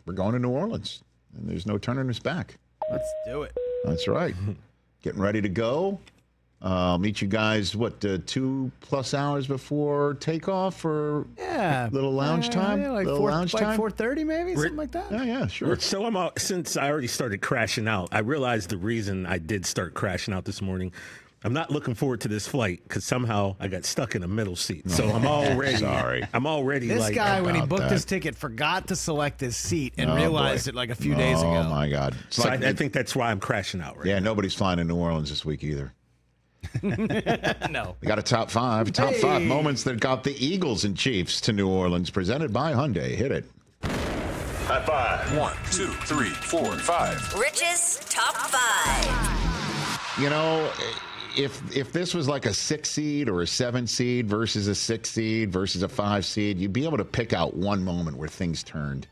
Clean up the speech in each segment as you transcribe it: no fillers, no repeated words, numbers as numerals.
we're going to New Orleans, and there's no turning us back. Let's do it. That's right. Getting ready to go. Meet you guys, 2+ hours before takeoff for little lounge time? Like little lounge time? 4:30 maybe, something like that? Yeah, sure. So since I already started crashing out, I realized the reason I did start crashing out this morning. I'm not looking forward to this flight because somehow I got stuck in a middle seat. So I'm already sorry. I'm already This guy, when he booked that. his ticket, forgot to select his seat and realized it like a few days ago. Oh, my God. So I think that's why I'm crashing out right now. Yeah, nobody's flying to New Orleans this week either. No. We got a top five. Top five moments that got the Eagles and Chiefs to New Orleans, presented by Hyundai. Hit it. High five. 1, 2, 3, 4, 5. Rich's top 5. You know, if this was like a 6 seed or a 7 seed versus a 6 seed versus a 5 seed, you'd be able to pick out one moment where things turned.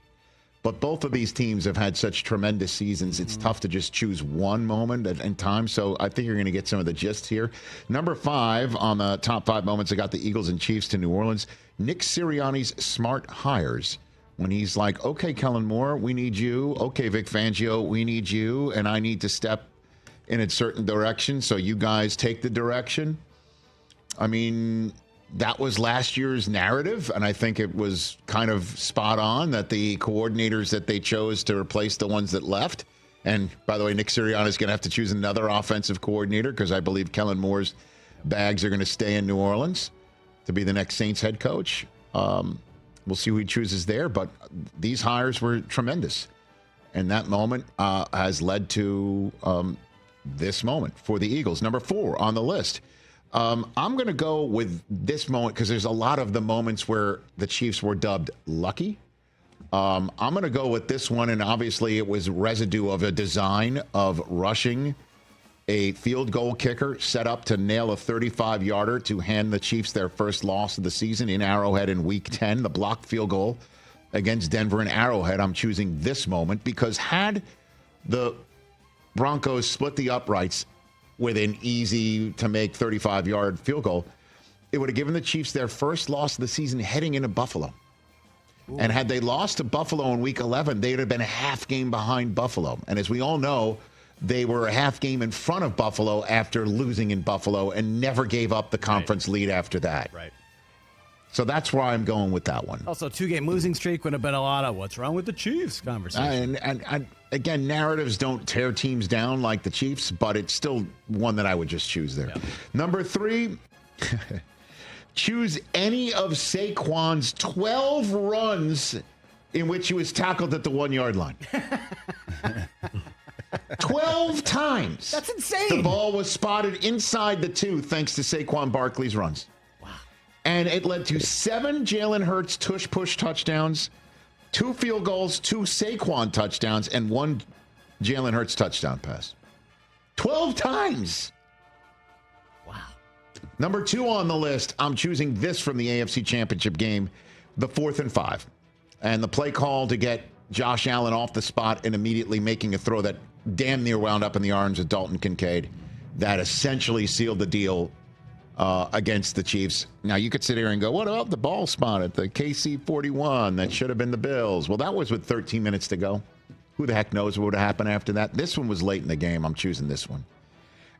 But both of these teams have had such tremendous seasons, it's tough to just choose one moment in time. So I think you're going to get some of the gist here. Number 5 on the top 5 moments that got the Eagles and Chiefs to New Orleans, Nick Sirianni's smart hires. When he's like, okay, Kellen Moore, we need you. Okay, Vic Fangio, we need you. And I need to step in a certain direction, so you guys take the direction. I mean, that was last year's narrative, and I think it was kind of spot on that the coordinators that they chose to replace the ones that left. And by the way, Nick Sirianni is going to have to choose another offensive coordinator because I believe Kellen Moore's bags are going to stay in New Orleans to be the next Saints head coach. We'll see who he chooses there, but these hires were tremendous. And that moment has led to this moment for the Eagles. Number 4 on the list. I'm going to go with this moment because there's a lot of the moments where the Chiefs were dubbed lucky. I'm going to go with this one, and obviously it was residue of a design of rushing a field goal kicker set up to nail a 35-yarder to hand the Chiefs their first loss of the season in Arrowhead in Week 10, the blocked field goal against Denver in Arrowhead. I'm choosing this moment because had the Broncos split the uprights with an easy-to-make 35-yard field goal, it would have given the Chiefs their first loss of the season heading into Buffalo. Ooh. And had they lost to Buffalo in Week 11, they would have been a half game behind Buffalo. And as we all know, they were a half game in front of Buffalo after losing in Buffalo and never gave up the conference lead after that. Right. So that's where I'm going with that one. Also, 2-game losing streak would have been a lot of what's wrong with the Chiefs conversation. And again, narratives don't tear teams down like the Chiefs, but it's still one that I would just choose there. Yeah. Number 3, choose any of Saquon's 12 runs in which he was tackled at the 1-yard line. 12 times. That's insane. The ball was spotted inside the 2 thanks to Saquon Barkley's runs. And it led to 7 Jalen Hurts tush-push touchdowns, 2 field goals, 2 Saquon touchdowns, and 1 Jalen Hurts touchdown pass. 12 times. Wow. Number 2 on the list, I'm choosing this from the AFC Championship game, the 4th and 5. And the play call to get Josh Allen off the spot and immediately making a throw that damn near wound up in the arms of Dalton Kincaid. That essentially sealed the deal against the Chiefs. Now, you could sit here and go, what about the ball spot at the KC-41? That should have been the Bills. Well, that was with 13 minutes to go. Who the heck knows what would have happened after that? This one was late in the game. I'm choosing this one.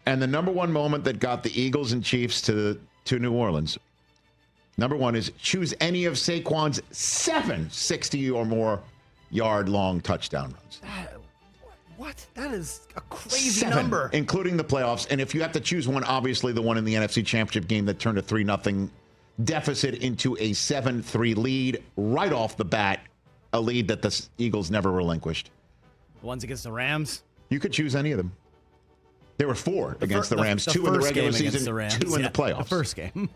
And the number 1 moment that got the Eagles and Chiefs to New Orleans, number 1 is choose any of Saquon's 7 60 or more yard long touchdown runs. What? That is a crazy 7, number. Including the playoffs. And if you have to choose one, obviously the one in the NFC Championship game that turned a 3-0 deficit into a 7-3 lead right off the bat, a lead that the Eagles never relinquished. The ones against the Rams? You could choose any of them. There were 4 against the Rams, 2 in the regular season, 2 in the playoffs. The first game.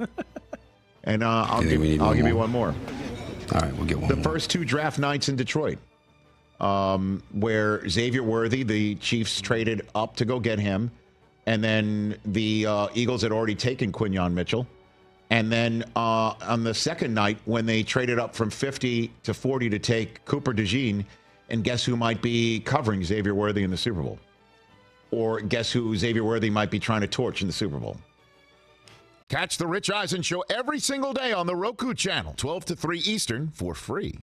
And I'll give you one more. All right, we'll get one more. The first 2 draft nights in Detroit. Where Xavier Worthy, the Chiefs traded up to go get him, and then the Eagles had already taken Quinyon Mitchell. And then on the second night, when they traded up from 50 to 40 to take Cooper DeJean, and guess who might be covering Xavier Worthy in the Super Bowl? Or guess who Xavier Worthy might be trying to torch in the Super Bowl? Catch the Rich Eisen Show every single day on the Roku channel, 12 to 3 Eastern, for free.